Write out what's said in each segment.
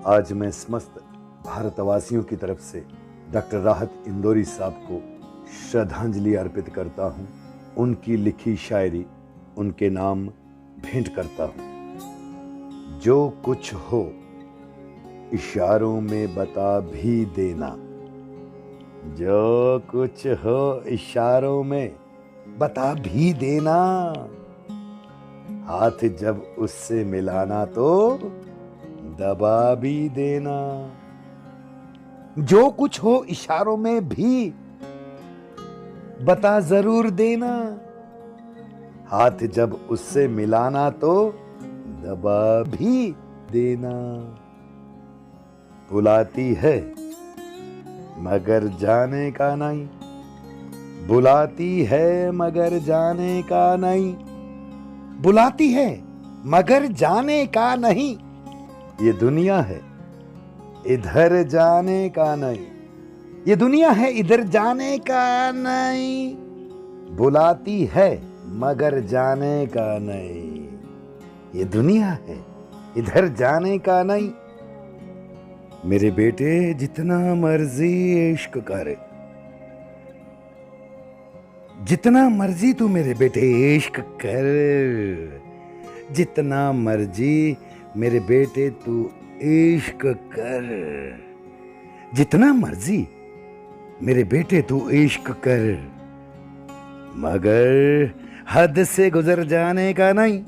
आज मैं समस्त भारतवासियों की तरफ से डॉक्टर राहत इंदौरी साहब को श्रद्धांजलि अर्पित करता हूँ। उनकी लिखी शायरी उनके नाम भेंट करता हूँ। जो कुछ हो इशारों में बता भी देना, जो कुछ हो इशारों में बता भी देना, हाथ जब उससे मिलाना तो दबा भी देना। जो कुछ हो इशारों में भी बता जरूर देना, हाथ जब उससे मिलाना तो दबा भी देना। बुलाती है मगर जाने का नहीं, बुलाती है मगर जाने का नहीं, बुलाती है मगर जाने का नहीं। ये दुनिया है इधर जाने का नहीं, ये दुनिया है इधर जाने का नहीं। बुलाती है मगर जाने का नहीं, ये दुनिया है इधर जाने का नहीं। मेरे बेटे जितना मर्जी इश्क करे, जितना मर्जी तू मेरे बेटे इश्क कर, जितना मर्जी मेरे बेटे तू इश्क कर, जितना मर्जी मेरे बेटे तू इश्क कर, मगर हद से गुजर जाने का नहीं,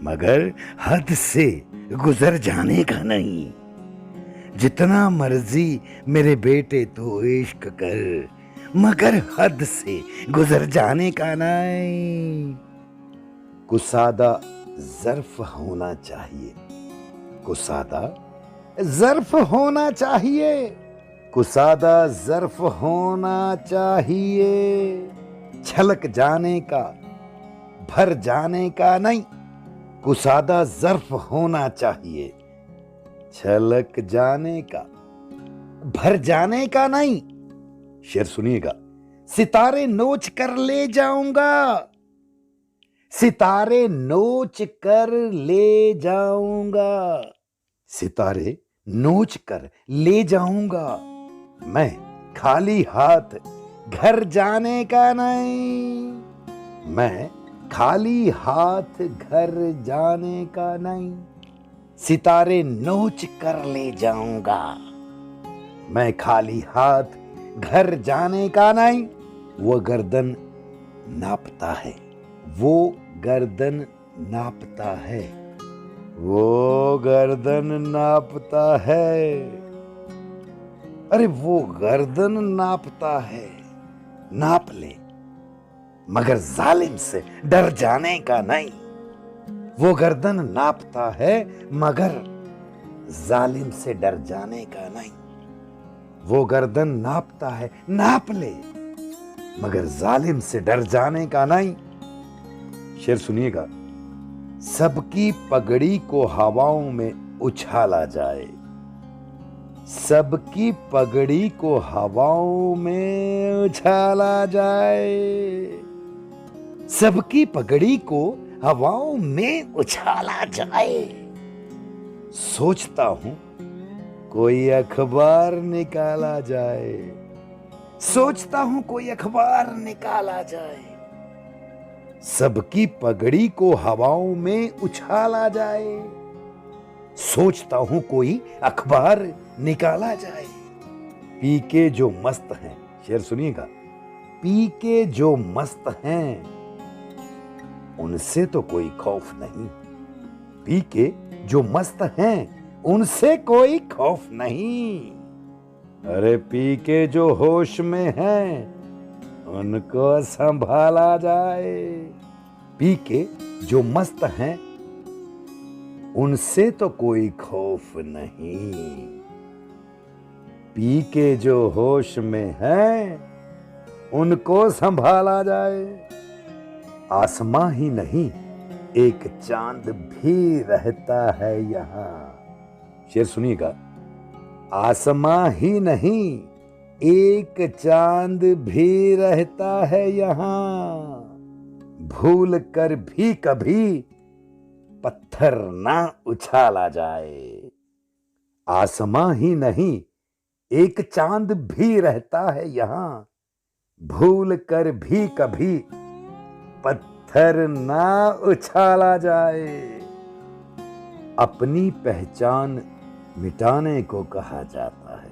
मगर हद से गुजर जाने का नहीं। जितना मर्जी मेरे बेटे तू इश्क कर, मगर हद से गुजर जाने का नहीं। कुसादा ज़र्फ होना चाहिए, कुसादा ज़र्फ होना चाहिए, कुसादा ज़र्फ होना चाहिए। छलक जाने का भर जाने का नहीं, कुसादा ज़र्फ होना चाहिए। छलक जाने का भर जाने का नहीं। शेर सुनिएगा। सितारे नोच कर ले जाऊंगा, सितारे नोच कर ले जाऊंगा, सितारे नोच कर ले जाऊंगा। मैं खाली हाथ घर जाने का नहीं, मैं खाली हाथ घर जाने का नहीं। सितारे नोच कर ले जाऊंगा, मैं खाली हाथ घर जाने का नहीं। वो गर्दन नापता है, वो गर्दन नापता है, वो गर्दन नापता है। अरे वो गर्दन नापता है, नाप ले मगर जालिम से डर जाने का नहीं। वो गर्दन नापता है मगर जालिम से डर जाने का नहीं। वो गर्दन नापता है, नाप ले मगर जालिम से डर जाने का नहीं। शेर सुनिएगा। सबकी पगड़ी को हवाओं में उछाला जाए, सबकी पगड़ी को हवाओं में उछाला जाए, सबकी पगड़ी को हवाओं में उछाला जाए। सोचता हूं कोई अखबार निकाला जाए, सोचता हूं कोई अखबार निकाला जाए। सबकी पगड़ी को हवाओं में उछाला जाए, सोचता हूं कोई अखबार निकाला जाए। पी के जो मस्त हैं, शेर सुनिएगा। पी के जो मस्त हैं उनसे तो कोई खौफ नहीं, पी के जो मस्त हैं उनसे कोई खौफ नहीं। अरे पी के जो होश में हैं उनको संभाला जाए। पी के जो मस्त हैं उनसे तो कोई खौफ नहीं, पी के जो होश में हैं उनको संभाला जाए। आसमां ही नहीं एक चांद भी रहता है यहां। शेर सुनिएगा। आसमां ही नहीं एक चांद भी रहता है यहां, भूल कर भी कभी पत्थर ना उछाला जाए। आसमां ही नहीं, एक चांद भी रहता है यहां। भूल कर भी कभी पत्थर ना उछाला जाए। अपनी पहचान मिटाने को कहा जाता है।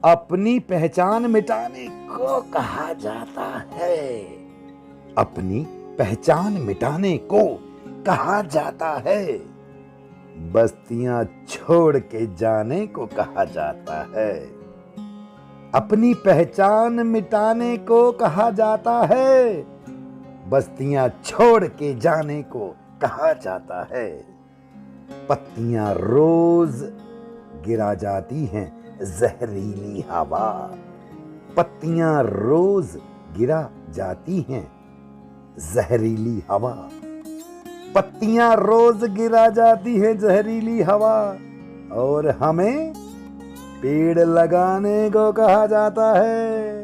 अपनी पहचान मिटाने को कहा जाता है। अपनी पहचान मिटाने को कहा जाता है। बस्तियां छोड़ के जाने को कहा जाता है। अपनी पहचान मिटाने को कहा जाता है। बस्तियां छोड़ के जाने को कहा जाता है। पत्तियां रोज गिरा जाती हैं जहरीली हवा। पत्तियां रोज गिरा जाती हैं जहरीली हवा। पत्तियां रोज गिरा जाती हैं जहरीली हवा। और हमें पेड़ लगाने को कहा जाता है।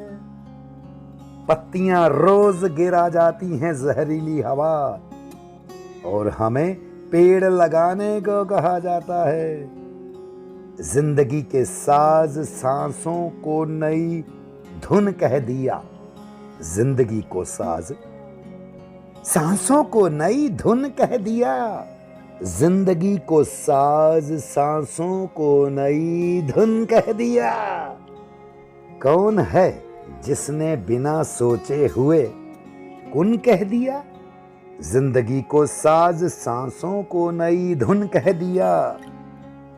पत्तियां रोज गिरा जाती हैं जहरीली हवा। और हमें पेड़ लगाने को कहा जाता है। जिंदगी के साज सांसों को नई धुन कह दिया। जिंदगी को साज सांसों को नई धुन कह दिया। जिंदगी को साज सांसों को नई धुन कह दिया। कौन है जिसने बिना सोचे हुए कुन कह दिया। जिंदगी को साज सांसों को नई धुन कह दिया।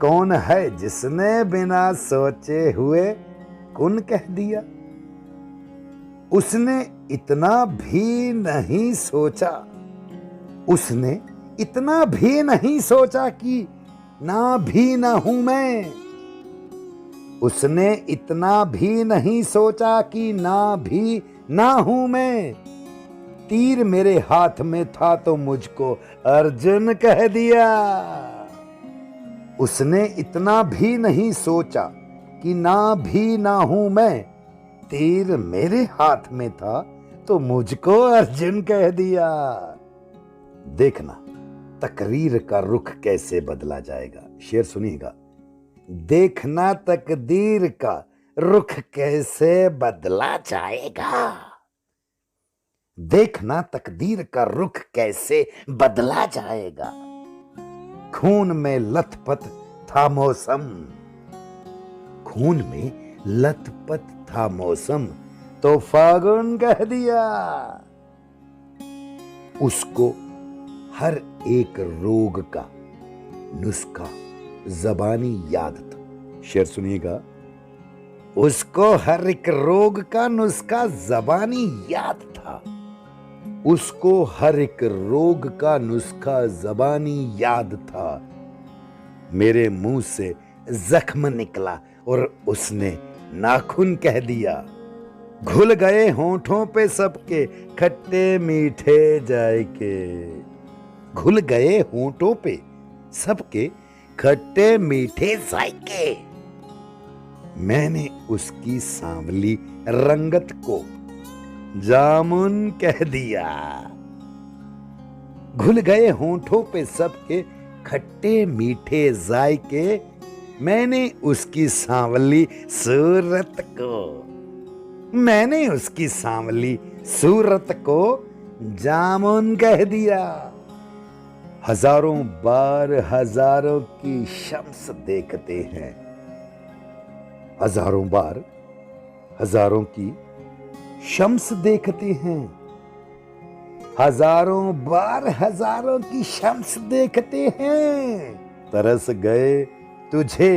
कौन है जिसने बिना सोचे हुए कुन कह दिया। उसने इतना भी नहीं सोचा। उसने इतना भी नहीं सोचा कि ना भी ना हूं मैं। उसने इतना भी नहीं सोचा कि ना भी ना हूं मैं। तीर मेरे हाथ में था तो मुझको अर्जुन कह दिया। उसने इतना भी नहीं सोचा कि ना भी ना हूं मैं। तीर मेरे हाथ में था तो मुझको अर्जुन कह दिया। देखना तकदीर का रुख कैसे बदला जाएगा। शेर सुनिएगा। देखना तकदीर का रुख कैसे बदला जाएगा। देखना तकदीर का रुख कैसे बदला जाएगा। खून में लथपथ था मौसम। खून में लथपथ था मौसम तो फागुन कह दिया। उसको हर एक रोग का नुस्खा ज़बानी याद था। शेर सुनिएगा। उसको हर एक रोग का नुस्खा ज़बानी याद था। उसको हर एक रोग का नुस्खा ज़बानी याद था। मेरे मुंह से जख्म निकला और उसने नाखून कह दिया। घुल गए होंठों पे सबके खट्टे मीठे जायके। घुल गए होंठों पे सबके खट्टे मीठे जायके। मैंने उसकी सांवली रंगत को जामुन कह दिया। घुल गए होंठों पे सबके खट्टे मीठे जायके। मैंने उसकी सांवली सूरत को मैंने उसकी सांवली सूरत को जामुन कह दिया। हजारों बार हजारों की शम्स देखते हैं। हजारों बार हजारों की शम्स देखते हैं। हजारों बार हजारों की शम्स देखते हैं। तरस गए तुझे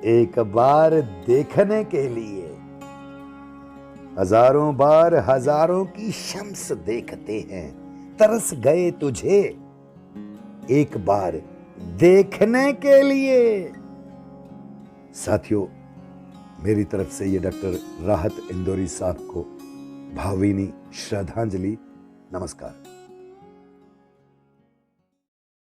एक बार देखने के लिए। हजारों बार हजारों की शम्स देखते हैं। तरस गए तुझे एक बार देखने के लिए। साथियों, मेरी तरफ से ये डॉक्टर राहत इंदौरी साहब को भावभीनी श्रद्धांजलि। नमस्कार।